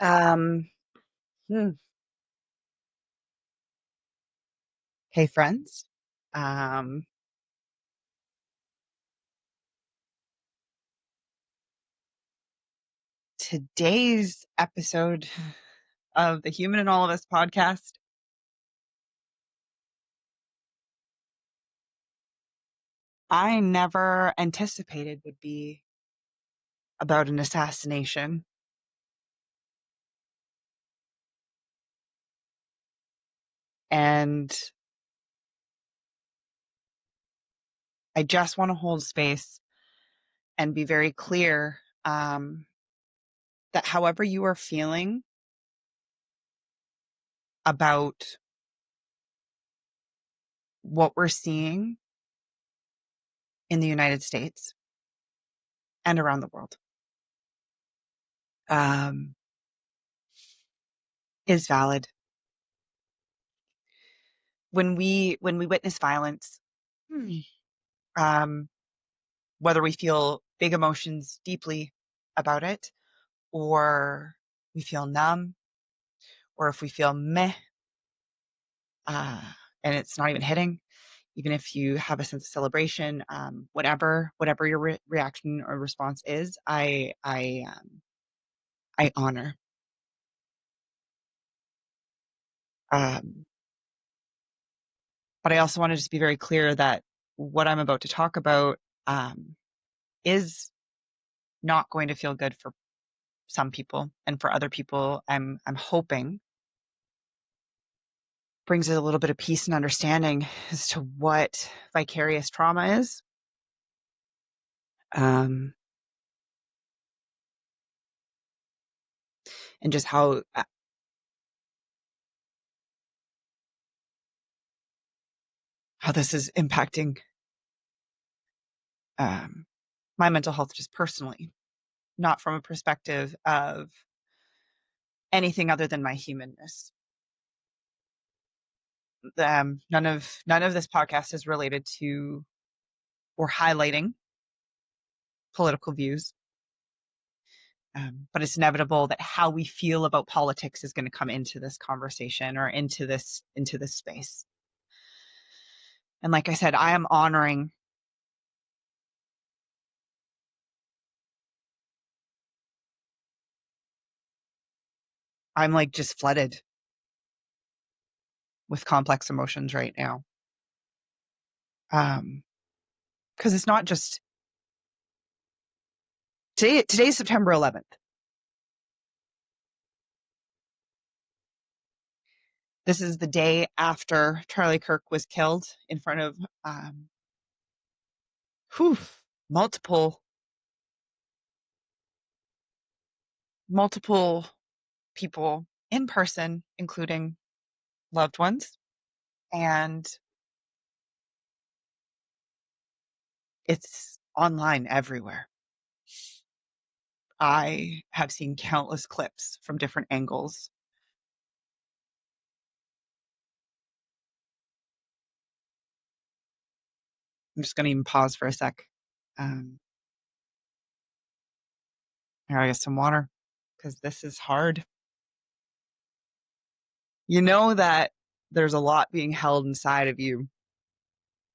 Um, hmm. Hey, friends. Um, Today's episode of the Human in All of Us podcast, I never anticipated would be about an assassination. And I just want to hold space and be very clear that however you are feeling about what we're seeing in the United States and around the world um, is valid. When we witness violence, hmm, um, whether we feel big emotions deeply about it, or we feel numb, or if we feel meh, uh, and it's not even hitting, even if you have a sense of celebration, whatever your reaction or response is, I honor. Um, but I also want to just be very clear that what I'm about to talk about um, is not going to feel good for some people, and for other people, I'm hoping brings it a little bit of peace and understanding as to what vicarious trauma is, um, and just how this is impacting um, my mental health just personally, not from a perspective of anything other than my humanness. None of this podcast is related to or highlighting political views, but it's inevitable that how we feel about politics is going to come into this conversation or into this space. And like I said, I am honoring. I'm like just flooded with complex emotions right now. Because it's not just today. Today's September 11th. This is the day after Charlie Kirk was killed in front of um, whew, multiple multiple people in person, including loved ones, and it's online everywhere. I have seen countless clips from different angles. I'm just going to even pause for a sec. Um, Here, I get some water because this is hard. You know that there's a lot being held inside of you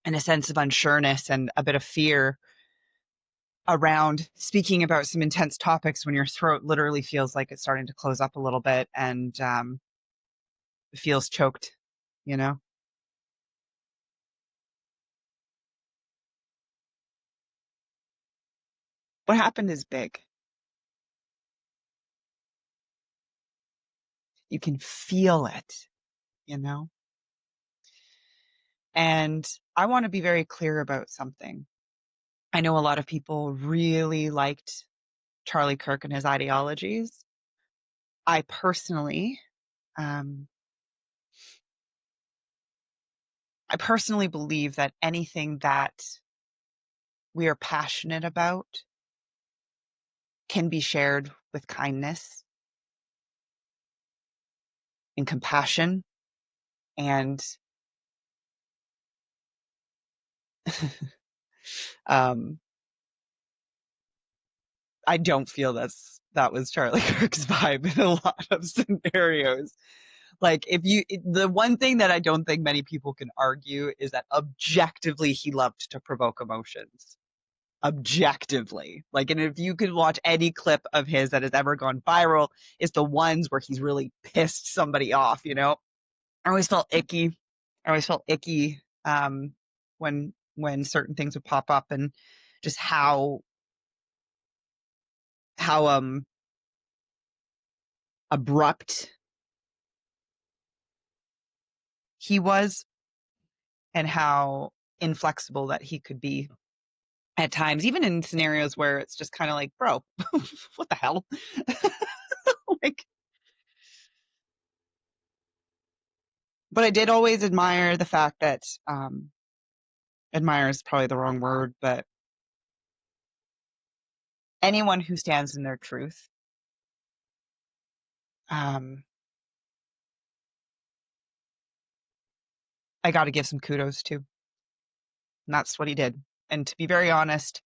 and a sense of unsureness and a bit of fear around speaking about some intense topics when your throat literally feels like it's starting to close up a little bit and it feels choked, you know? What happened is big. You can feel it, you know? And I want to be very clear about something. I know a lot of people really liked Charlie Kirk and his ideologies. I personally, um, I personally believe that anything that we are passionate about can be shared with kindness and compassion. And um, I don't feel that was Charlie Kirk's vibe in a lot of scenarios. Like the one thing that I don't think many people can argue is that objectively he loved to provoke emotions. Objectively. Like, and if you could watch any clip of his that has ever gone viral, it's the ones where he's really pissed somebody off, you know? I always felt icky. I always felt icky when certain things would pop up and just how abrupt he was and how inflexible that he could be at times, even in scenarios where it's just kind of like, bro, what the hell? Like, but I did always admire the fact that, admire is probably the wrong word, but anyone who stands in their truth, um, I got to give some kudos to. And that's what he did. And to be very honest,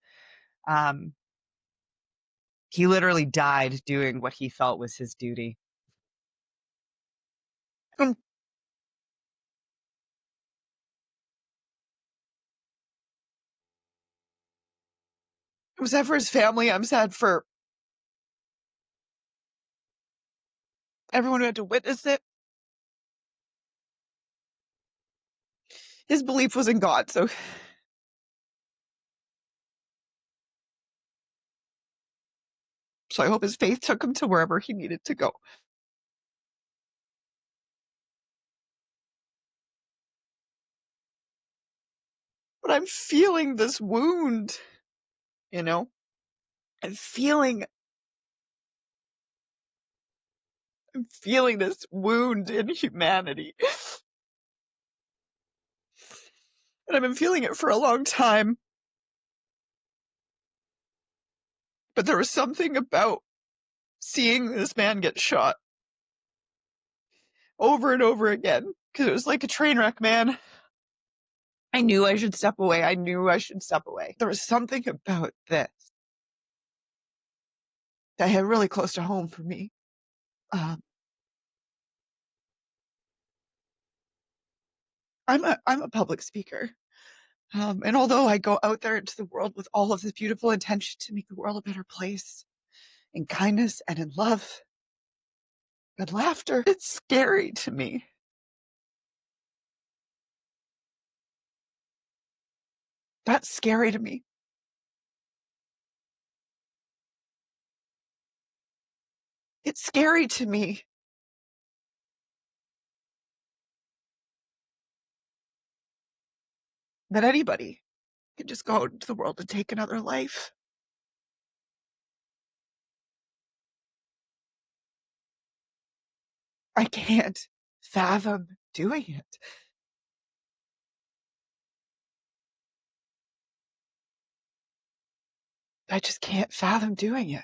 um, he literally died doing what he felt was his duty. And I'm sad for his family. I'm sad for everyone who had to witness it. His belief was in God, so I hope his faith took him to wherever he needed to go. But I'm feeling this wound, you know? I'm feeling this wound in humanity. And I've been feeling it for a long time. But there was something about seeing this man get shot over and over again, because it was like a train wreck, man. I knew I should step away. I knew I should step away. There was something about this that hit really close to home for me. Um, I'm a public speaker. And although I go out there into the world with all of this beautiful intention to make the world a better place, in kindness and in love and laughter, it's scary to me. That's scary to me. It's scary to me that anybody can just go out into the world and take another life. I can't fathom doing it. I just can't fathom doing it.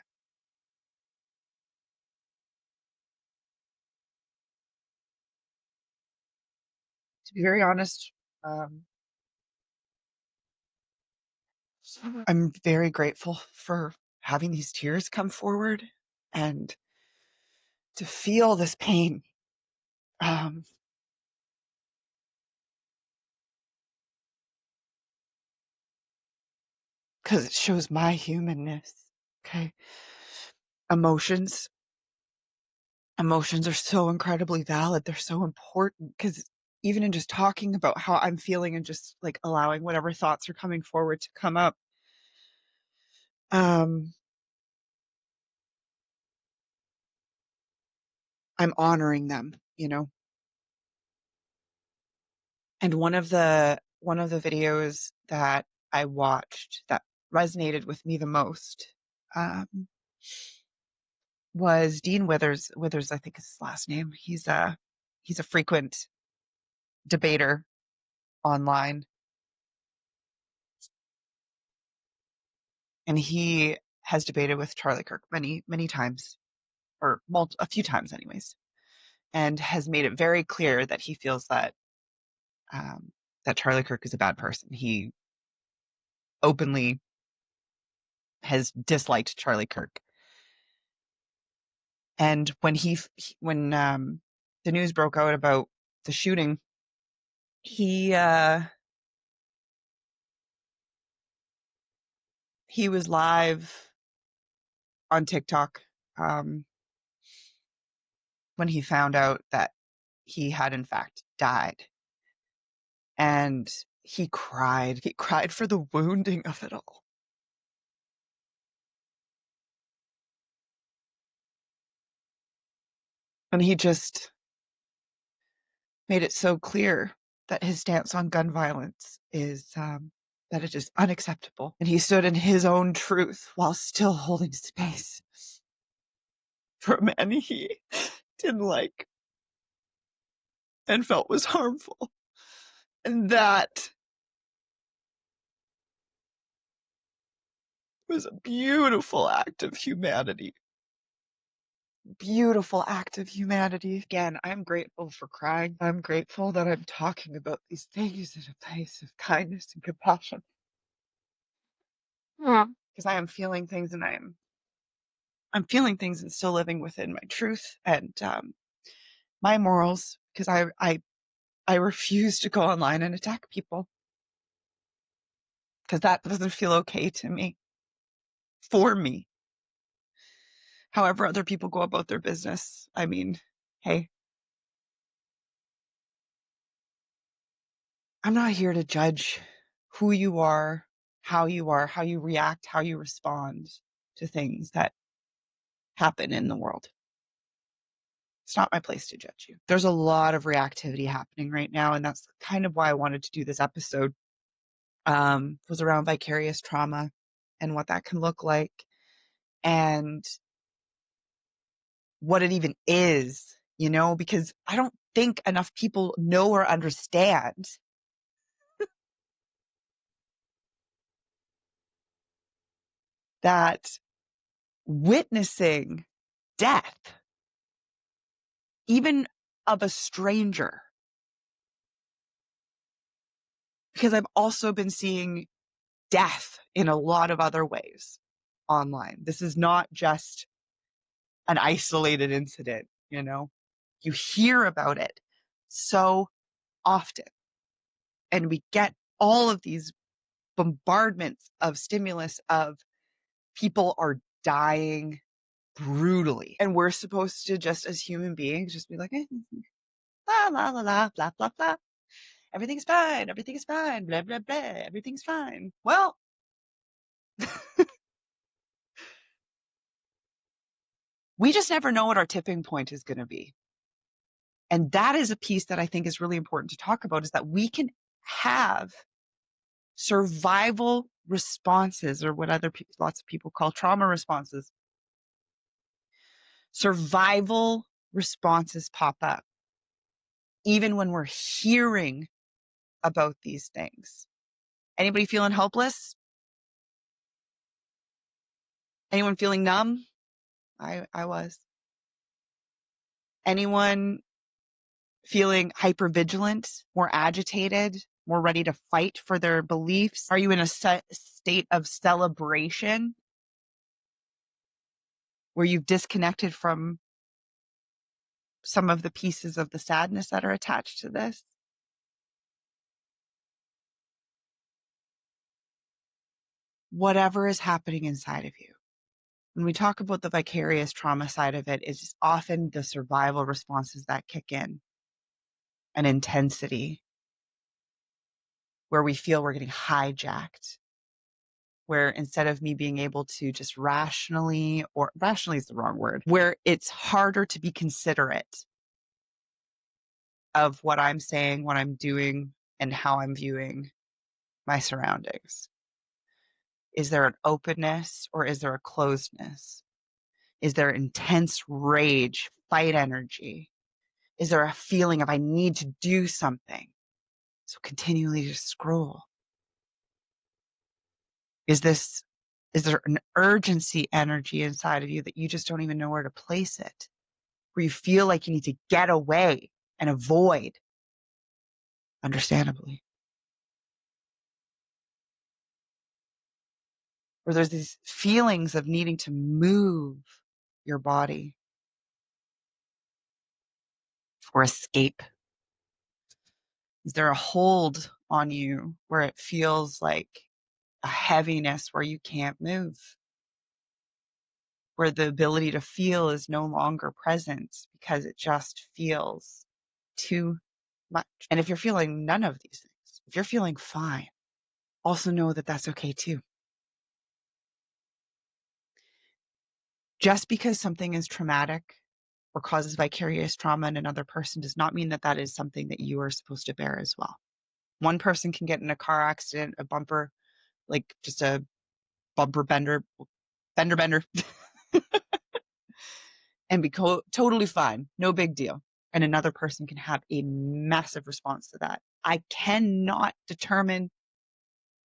To be very honest, um, I'm very grateful for having these tears come forward and to feel this pain. Um, because it shows my humanness. Okay. Emotions. Emotions are so incredibly valid. They're so important because even in just talking about how I'm feeling and just like allowing whatever thoughts are coming forward to come up, um, I'm honoring them, you know. And one of the videos that I watched that resonated with me the most um, was Dean Withers. Withers, I think is his last name. He's a frequent debater online, and he has debated with Charlie Kirk many, many times, or a few times, anyways, and has made it very clear that he feels um, that Charlie Kirk is a bad person. He openly has disliked Charlie Kirk. And when the news broke out about the shooting, he was live on TikTok when he found out that he had in fact died. And he cried. He cried for the wounding of it all. And he just made it so clear that his stance on gun violence is that it is unacceptable. And he stood in his own truth while still holding space for a man he didn't like and felt was harmful. And that was a beautiful act of humanity. Beautiful act of humanity. Again, I'm grateful for crying. I'm grateful that I'm talking about these things in a place of kindness and compassion. Because I am feeling things, and I'm feeling things and still living within my truth and my morals, because I refuse to go online and attack people, because that doesn't feel okay to me, for me. However other people go about their business, I mean, hey, I'm not here to judge who you are, how you react, how you respond to things that happen in the world. It's not my place to judge you. There's a lot of reactivity happening right now, and that's kind of why I wanted to do this episode. Was around vicarious trauma and what that can look like and what it even is, because I don't think enough people know or understand that witnessing death, even of a stranger, because I've also been seeing death in a lot of other ways online. This is not just an isolated incident, You hear about it so often, and we get all of these bombardments of stimulus of people are dying brutally. And we're supposed to, just as human beings, just be like, la, la, la, la, blah, blah, blah. Everything's fine. Everything's fine. Blah, blah, blah. Everything's fine. Well, we just never know what our tipping point is going to be. And that is a piece that I think is really important to talk about, is that we can have survival responses, or what lots of people call trauma responses. Survival responses pop up even when we're hearing about these things. Anybody feeling hopeless? Anyone feeling numb? I was. Anyone feeling hypervigilant, more agitated, more ready to fight for their beliefs? Are you in a state of celebration where you've disconnected from some of the pieces of the sadness that are attached to this? Whatever is happening inside of you. When we talk about the vicarious trauma side of it, it's often the survival responses that kick in, an intensity where we feel we're getting hijacked, where instead of me being able to just rationally, or rationally is the wrong word, where it's harder to be considerate of what I'm saying, what I'm doing, and how I'm viewing my surroundings. Is there an openness, or is there a closedness? Is there intense rage, fight energy? Is there a feeling of I need to do something? So continually just scroll. Is there an urgency energy inside of you that you just don't even know where to place it? Where you feel like you need to get away and avoid, understandably. Where there's these feelings of needing to move your body, or escape? Is there a hold on you where it feels like a heaviness where you can't move, where the ability to feel is no longer present because it just feels too much? And if you're feeling none of these things, if you're feeling fine, also know that that's okay too. Just because something is traumatic or causes vicarious trauma in another person does not mean that that is something that you are supposed to bear as well. One person can get in a car accident, a bumper, like just a bumper bender, and be totally fine. No big deal. And another person can have a massive response to that. I cannot determine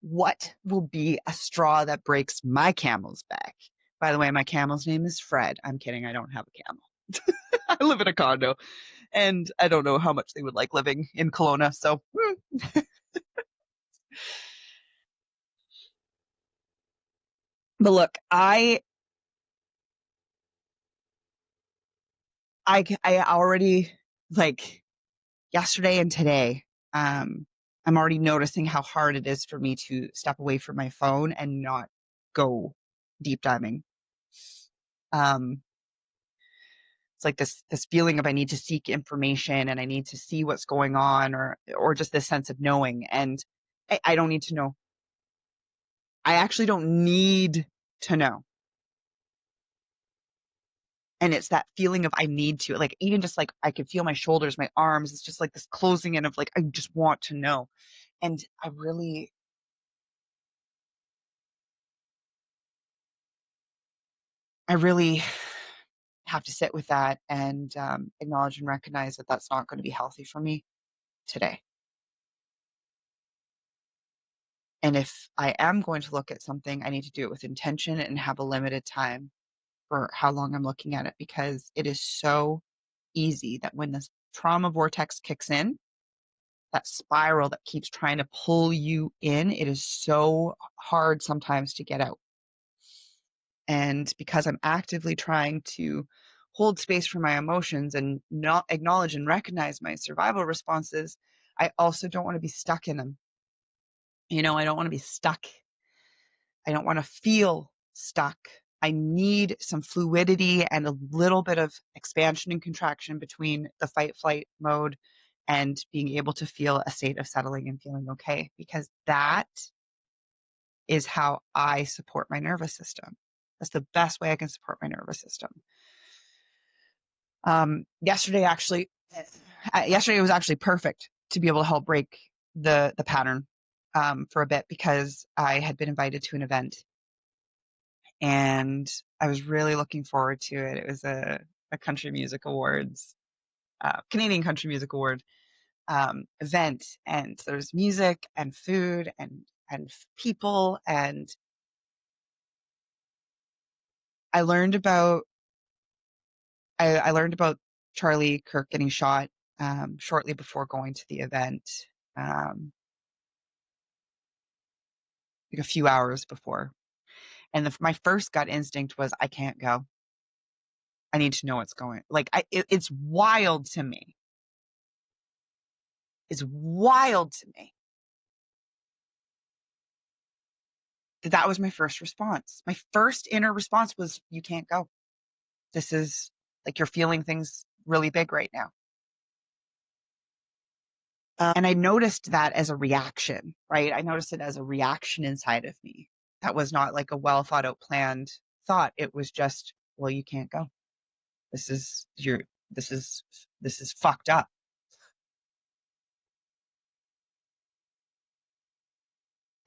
what will be a straw that breaks my camel's back. By the way, my camel's name is Fred. I'm kidding. I don't have a camel. I live in a condo and I don't know how much they would like living in Kelowna. So, but look, I already like yesterday and today, um, I'm already noticing how hard it is for me to step away from my phone and not go deep diving. Um, it's like this feeling of I need to seek information and I need to see what's going on, or just this sense of knowing. And I don't need to know. I actually don't need to know. And it's that feeling of I need to, like, even just like I can feel my shoulders, my arms. It's just like this closing in of like I just want to know. And I really have to sit with that and acknowledge and recognize that that's not going to be healthy for me today. And if I am going to look at something, I need to do it with intention and have a limited time for how long I'm looking at it, because it is so easy that when this trauma vortex kicks in, that spiral that keeps trying to pull you in, it is so hard sometimes to get out. And because I'm actively trying to hold space for my emotions and not acknowledge and recognize my survival responses, I also don't want to be stuck in them. I don't want to be stuck. I don't want to feel stuck. I need some fluidity and a little bit of expansion and contraction between the fight flight mode and being able to feel a state of settling and feeling okay, because that is how I support my nervous system. That's the best way I can support my nervous system. Yesterday actually, yesterday was actually perfect to be able to help break the pattern for a bit, because I had been invited to an event and I was really looking forward to it. It was a country music awards, Canadian country music award event, and there was music and food and people, and I learned about I learned about Charlie Kirk getting shot shortly before going to the event, um, like a few hours before. And my first gut instinct was, I can't go. I need to know what's going. Like it's wild to me. It's wild to me that that was my first response. My first inner response was, you can't go. This is like you're feeling things really big right now. And I noticed that as a reaction, right? I noticed it as a reaction inside of me. That was not like a well thought out, planned thought. It was just, well, you can't go. This is your, this is, this is fucked up.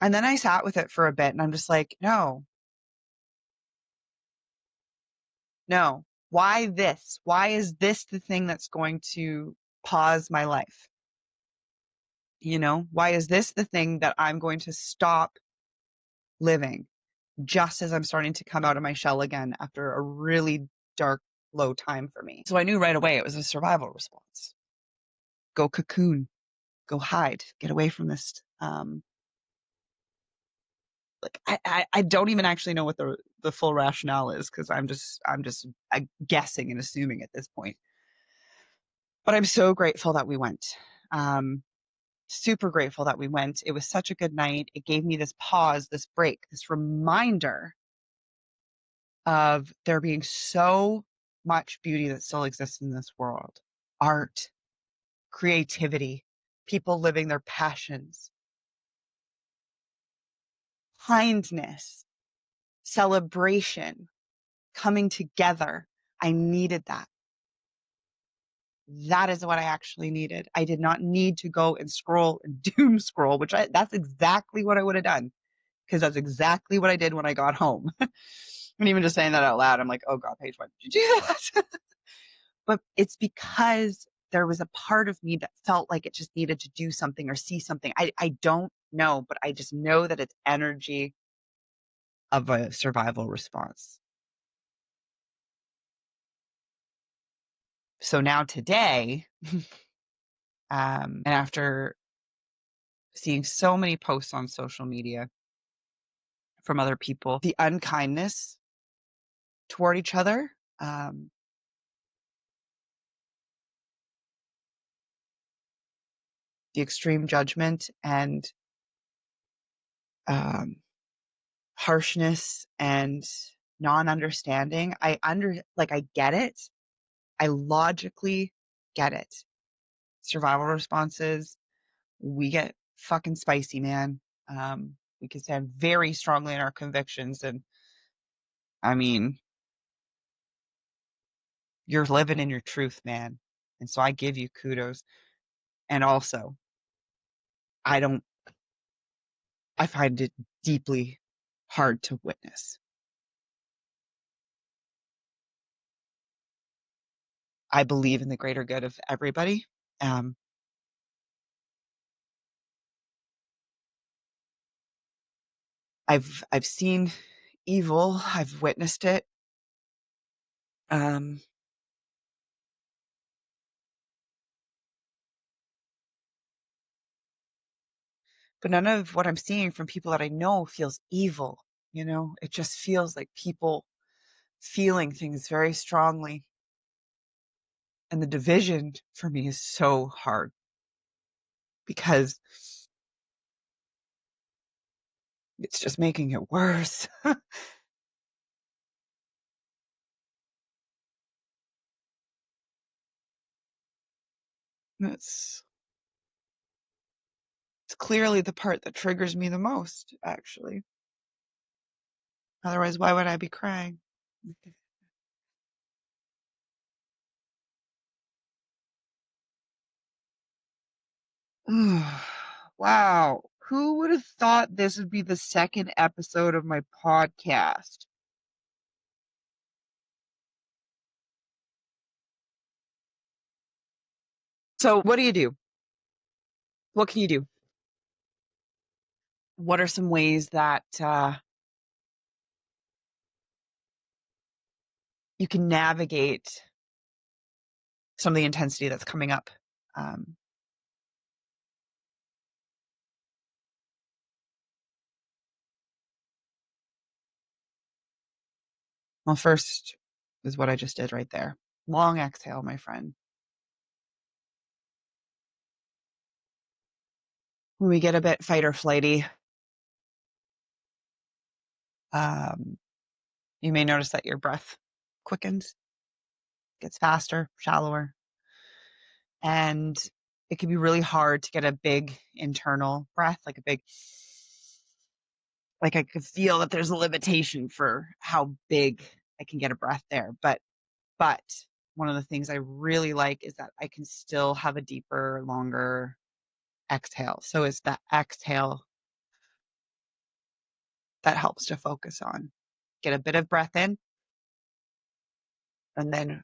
And then I sat with it for a bit and I'm just like, no, no. Why this? Why is this the thing that's going to pause my life? Why is this the thing that I'm going to stop living just as I'm starting to come out of my shell again after a really dark, low time for me? So I knew right away it was a survival response. Go cocoon, go hide, get away from this. Like I don't even actually know what the full rationale is, because I'm just guessing and assuming at this point. But I'm so grateful that we went. Um, Super grateful that we went. It was such a good night. It gave me this pause, this break, this reminder of there being so much beauty that still exists in this world. Art, creativity, people living their passions, kindness, celebration, coming together. I needed that. That is what I actually needed. I did not need to go and scroll and doom scroll, that's exactly what I would have done, because that's exactly what I did when I got home. And even just saying that out loud, I'm like, oh God, Paige, why did you do that? But it's because there was a part of me that felt like it just needed to do something or see something. I don't know, but I just know that it's energy of a survival response. So now today, and after seeing so many posts on social media from other people, the unkindness toward each other, the extreme judgment and um, harshness and non-understanding. I get it. I logically get it. Survival responses, we get fucking spicy, man. We can stand very strongly in our convictions. And I mean, you're living in your truth, man. And so I give you kudos. And also, I don't, I find it deeply hard to witness. I believe in the greater good of everybody. Um, I've seen evil. I've witnessed it. Um, but none of what I'm seeing from people that I know feels evil. It just feels like people feeling things very strongly. And the division for me is so hard because it's just making it worse. It's it's clearly the part that triggers me the most, actually. Otherwise, why would I be crying? Wow. Who would have thought this would be the second episode of my podcast? So, what do you do? What can you do? What are some ways that you can navigate some of the intensity that's coming up? Um, well, first is what I just did right there. Long exhale, my friend. When we get a bit fight or flighty, um, you may notice that your breath quickens, gets faster, shallower, and it can be really hard to get a big internal breath, like a big, like I could feel that there's a limitation for how big I can get a breath there. But one of the things I really like is that I can still have a deeper, longer exhale. So it's that exhale that helps to focus on. Get a bit of breath in and then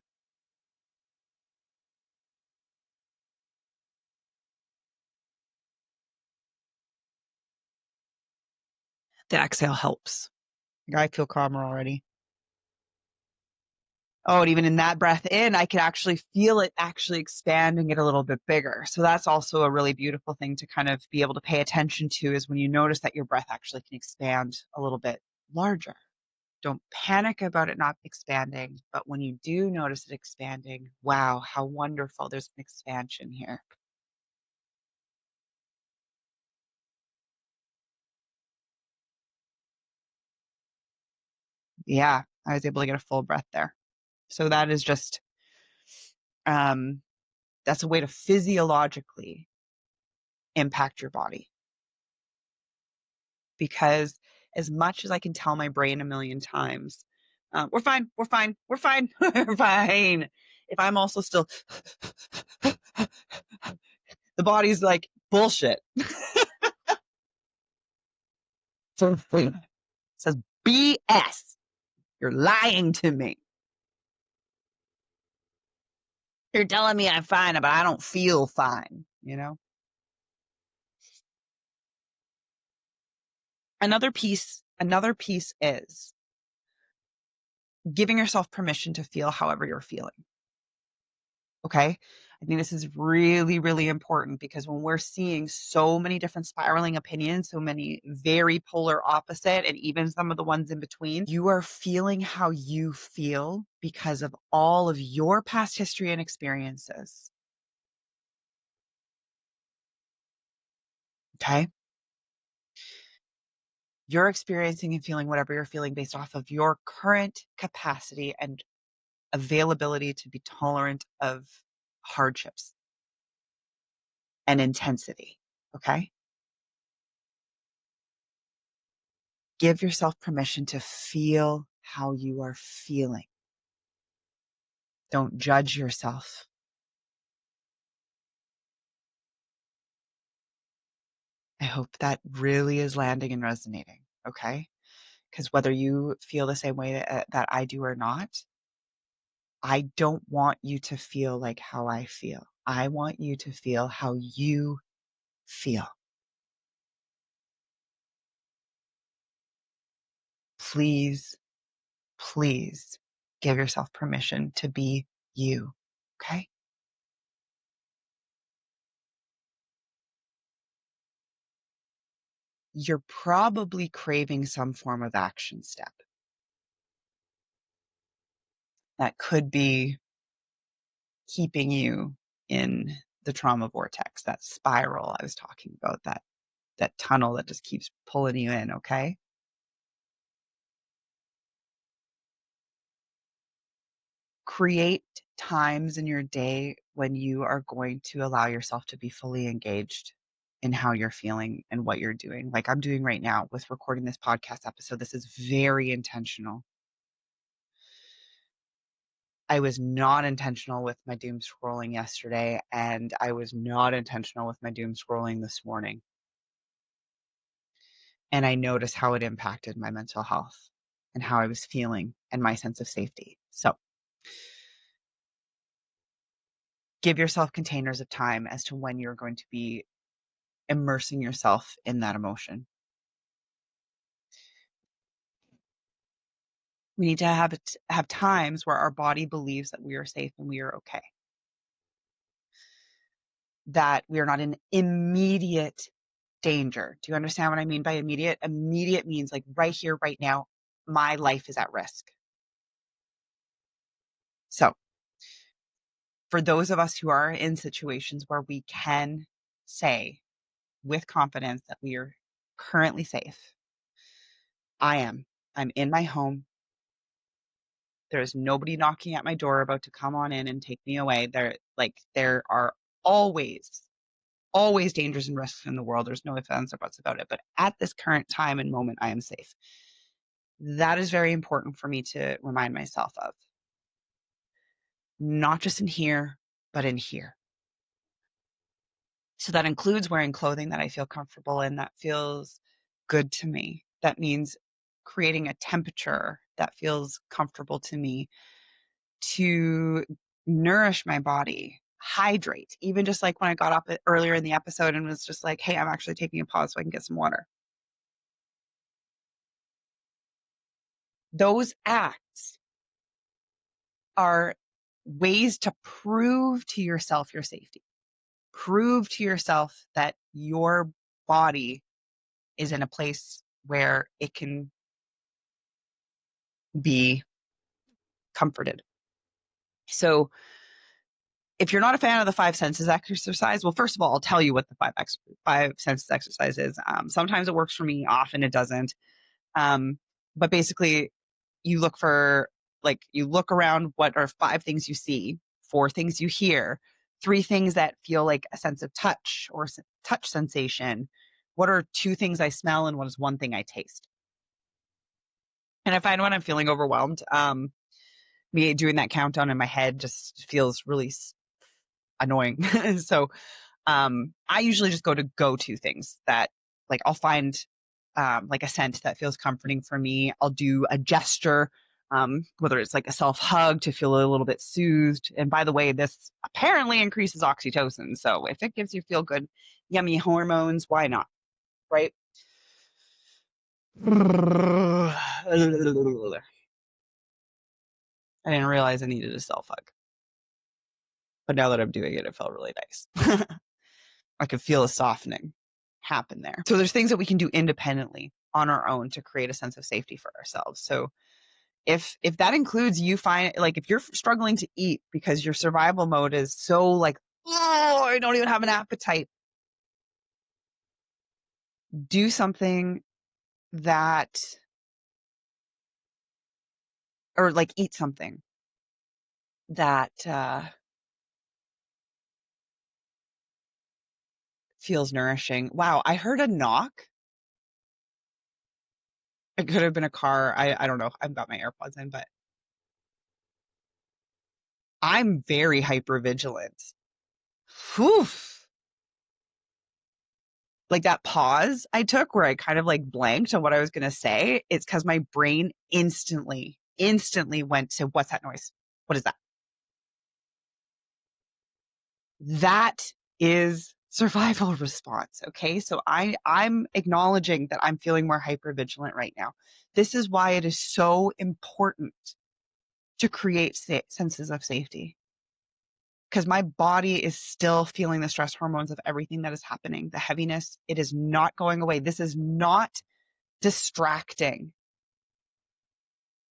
the exhale helps. I feel calmer already. Oh, and even in that breath in, I could actually feel it actually expand and get a little bit bigger. So that's also a really beautiful thing to kind of be able to pay attention to, is when you notice that your breath actually can expand a little bit larger. Don't panic about it not expanding, but when you do notice it expanding, wow, how wonderful. There's an expansion here. Yeah, I was able to get a full breath there. So that is just um that's a way to physiologically impact your body. Because as much as I can tell my brain a million times, we're fine, we're fine, we're fine, we're fine. If I'm also still, the body's like, bullshit. It says BS. You're lying to me. You're telling me I'm fine, but I don't feel fine, you know? Another piece is giving yourself permission to feel however you're feeling. Okay. I think this is really, really important because when we're seeing so many different spiraling opinions, so many very polar opposite, and even some of the ones in between, you are feeling how you feel because of all of your past history and experiences. Okay. You're experiencing and feeling whatever you're feeling based off of your current capacity and availability to be tolerant of hardships and intensity. Okay. Give yourself permission to feel how you are feeling. Don't judge yourself. I hope that really is landing and resonating. Okay. Because whether you feel the same way that I do or not, I don't want you to feel like how I feel. I want you to feel how you feel. Please, please give yourself permission to be you. Okay. You're probably craving some form of action step. That could be keeping you in the trauma vortex, that spiral I was talking about, that tunnel that just keeps pulling you in, okay? Create times in your day when you are going to allow yourself to be fully engaged in how you're feeling and what you're doing. Like I'm doing right now with recording this podcast episode. This is very intentional. I was not intentional with my doom scrolling yesterday, and I was not intentional with my doom scrolling this morning. And I noticed how it impacted my mental health and how I was feeling and my sense of safety. So give yourself containers of time as to when you're going to be immersing yourself in that emotion. We need to have times where our body believes that we are safe and we are okay, that we are not in immediate danger. Do you understand what I mean by immediate? Immediate means like right here, right now, my life is at risk. So for those of us who are in situations where we can say with confidence that we are currently safe, I am. I'm in my home. There's nobody knocking at my door about to come on in and take me away. There are always, always dangers and risks in the world. There's no ifs, ands, or buts about it. But at this current time and moment, I am safe. That is very important for me to remind myself of. Not just in here, but in here. So that includes wearing clothing that I feel comfortable in, that feels good to me. That means creating a temperature that feels comfortable to me to nourish my body, hydrate. Even just like when I got up earlier in the episode and was just like, hey, I'm actually taking a pause so I can get some water. Those acts are ways to prove to yourself your safety, prove to yourself that your body is in a place where it can be comforted. So if you're not a fan of the five senses exercise, well, first of all, I'll tell you what the five senses exercise is. Sometimes it works for me, often it doesn't. Um, but basically, you look for you look around. What are five things you see? Four things you hear? Three things that feel like a sense of touch or touch sensation? What are two things I smell, and what is one thing I taste? And I find when I'm feeling overwhelmed, me doing that countdown in my head just feels really annoying. So I usually just go to things that I'll find like a scent that feels comforting for me. I'll do a gesture, whether it's like a self hug to feel a little bit soothed. And by the way, this apparently increases oxytocin. So if it gives you feel good, yummy hormones, why not? Right? I didn't realize I needed a self hug. But now that I'm doing it, it felt really nice. I could feel a softening happen there. So there's things that we can do independently on our own to create a sense of safety for ourselves. So if that includes you find if you're struggling to eat because your survival mode is so oh, I don't even have an appetite, do something that or eat something that feels nourishing. Wow, I heard a knock. It could have been a car. I don't know. I've got my AirPods in, but I'm very hyper vigilant. Whew. Like that pause I took where I kind of blanked on what I was going to say, it's because my brain instantly went to what's that noise? What is that? That is survival response. Okay. So I'm acknowledging that I'm feeling more hyper vigilant right now. This is why it is so important to create senses of safety because my body is still feeling the stress hormones of everything that is happening, the heaviness. It is not going away. This is not distracting.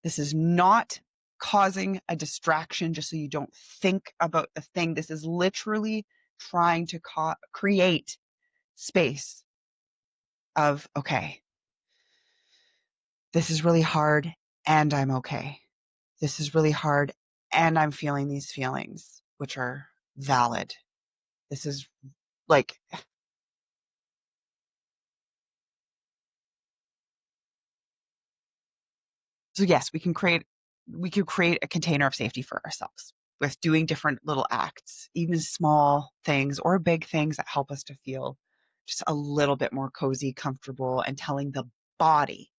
This is not causing a distraction just so you don't think about the thing. This is literally trying to create space of, okay, this is really hard and I'm okay. This is really hard and I'm feeling these feelings, which are valid. This is like, so yes, we could create a container of safety for ourselves with doing different little acts, even small things or big things that help us to feel just a little bit more cozy, comfortable, and telling the body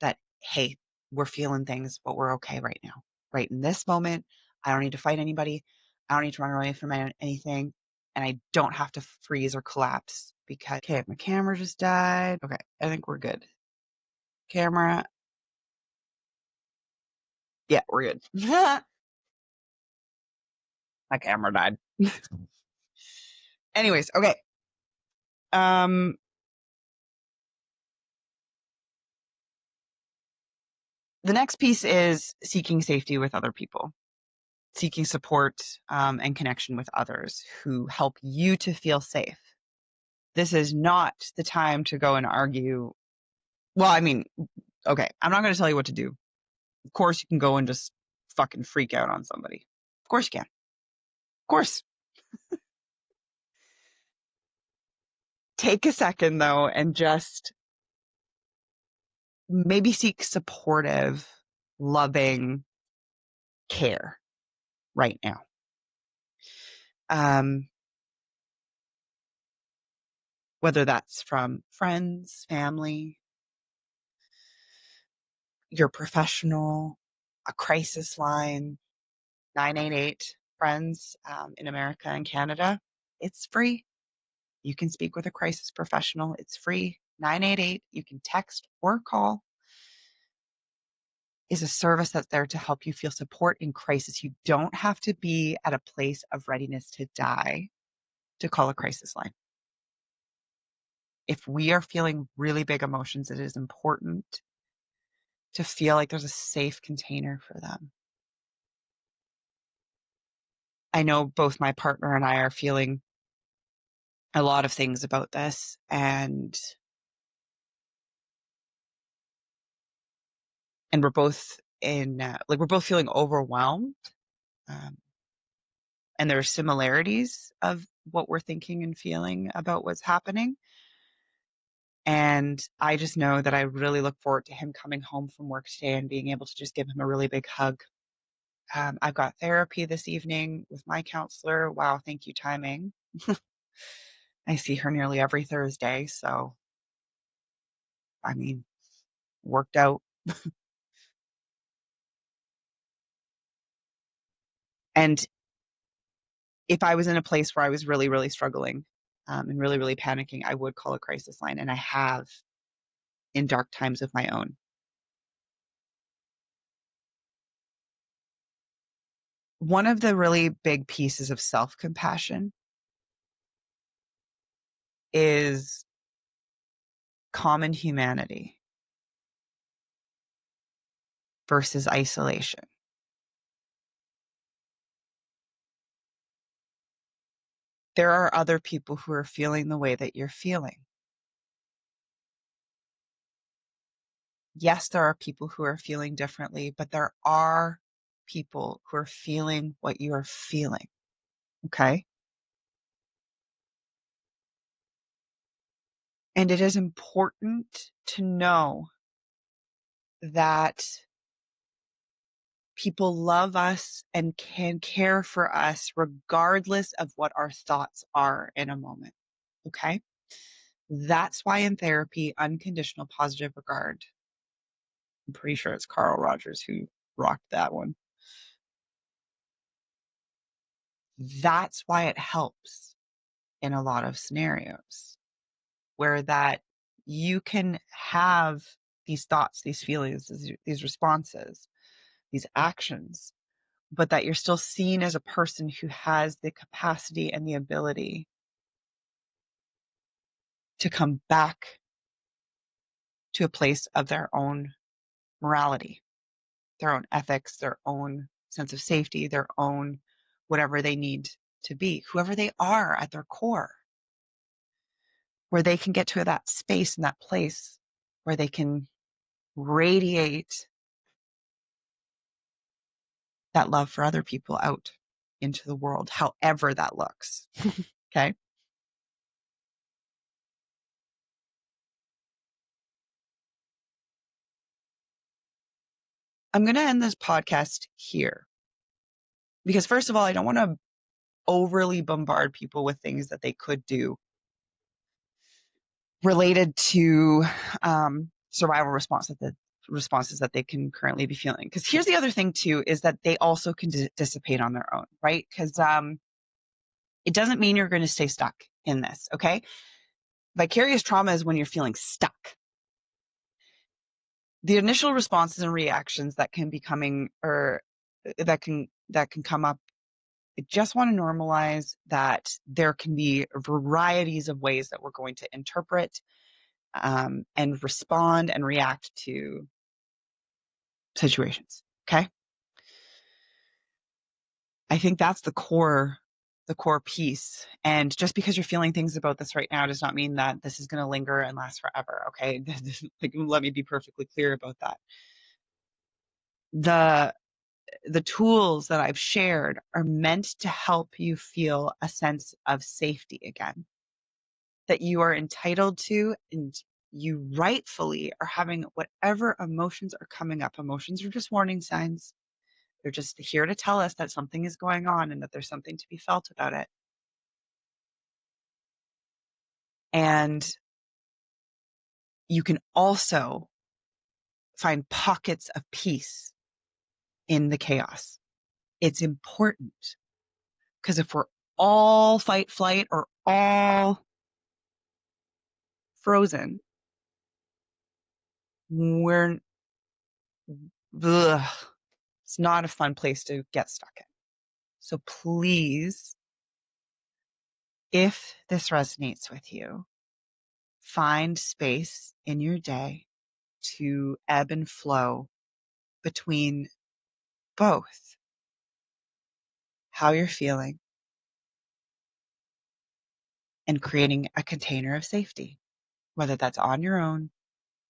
that, hey, we're feeling things, but we're okay right now. Right in this moment, I don't need to fight anybody. I don't need to run away from anything. And I don't have to freeze or collapse because, okay, my camera just died. Okay, I think we're good. Camera. Yeah, we're good. My camera died. Anyways, okay. Um, the next piece is seeking safety with other people, seeking support and connection with others who help you to feel safe. This is not the time to go and argue. Well, I mean, okay, I'm not going to tell you what to do. Of course, you can go and just fucking freak out on somebody. Of course, you can. Of course. Take a second, though, and just maybe seek supportive, loving care right now. Um, whether that's from friends, family, your professional, a crisis line, 988 friends in America and Canada. It's free. You can speak with a crisis professional. It's free. 988. You can text or call. Is a service that's there to help you feel support in crisis. You don't have to be at a place of readiness to die to call a crisis line. If we are feeling really big emotions, it is important to feel like there's a safe container for them. I know both my partner and I are feeling a lot of things about this, and we're both in we're both feeling overwhelmed, um, and there are similarities of what we're thinking and feeling about what's happening. And I just know that I really look forward to him coming home from work today and being able to just give him a really big hug. I've got therapy this evening with my counselor. Wow, thank you, timing. I see her nearly every Thursday, so I mean, worked out. And if I was in a place where I was really, really struggling, and really, really panicking, I would call a crisis line, and I have in dark times of my own. One of the really big pieces of self-compassion is common humanity versus isolation. There are other people who are feeling the way that you're feeling. Yes, there are people who are feeling differently, but there are people who are feeling what you are feeling. Okay. And it is important to know that people love us and can care for us regardless of what our thoughts are in a moment. Okay. That's why in therapy, unconditional positive regard, I'm pretty sure it's Carl Rogers who rocked that one. That's why it helps in a lot of scenarios where that you can have these thoughts, these feelings, these responses, these actions, but that you're still seen as a person who has the capacity and the ability to come back to a place of their own morality, their own ethics, their own sense of safety, their own whatever they need to be, whoever they are at their core, where they can get to that space and that place where they can radiate that love for other people out into the world, however that looks. Okay. I'm going to end this podcast here because, first of all, I don't want to overly bombard people with things that they could do related to survival responses that they can currently be feeling. Because here's the other thing too, is that they also can dissipate on their own, right? Because it doesn't mean you're going to stay stuck in this. Okay. Vicarious trauma is when you're feeling stuck. The initial responses and reactions that can be coming or that can come up, I just want to normalize that there can be varieties of ways that we're going to interpret and respond and react to situations. Okay. I think that's the core piece. And just because you're feeling things about this right now does not mean that this is going to linger and last forever. Okay. Like, let me be perfectly clear about that. The the tools that I've shared are meant to help you feel a sense of safety again, that you are entitled to, and you rightfully are having whatever emotions are coming up. Emotions are just warning signs. They're just here to tell us that something is going on and that there's something to be felt about it. And you can also find pockets of peace in the chaos. It's important because if we're all fight, flight, or all frozen, we're ugh, it's not a fun place to get stuck in. So please, if this resonates with you, find space in your day to ebb and flow between both how you're feeling and creating a container of safety, whether that's on your own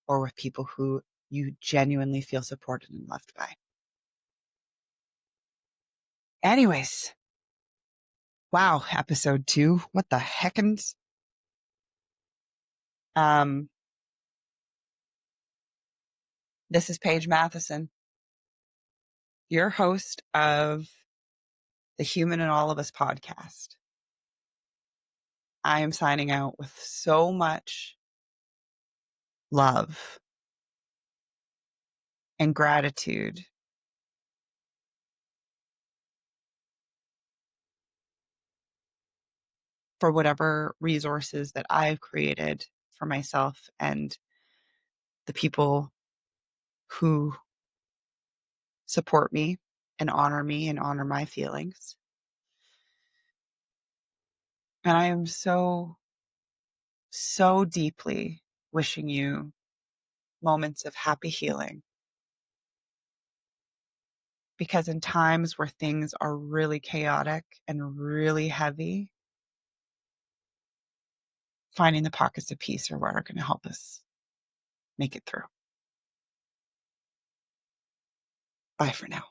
or with people who you genuinely feel supported and loved by. Anyways, wow, episode 2. What the heckins? This is Paige Matheson, your host of the Human in All of Us podcast. I am signing out with so much love and gratitude for whatever resources that I've created for myself and the people who support me and honor my feelings. And I am so, so deeply wishing you moments of happy healing. Because in times where things are really chaotic and really heavy, finding the pockets of peace are what are going to help us make it through. Bye for now.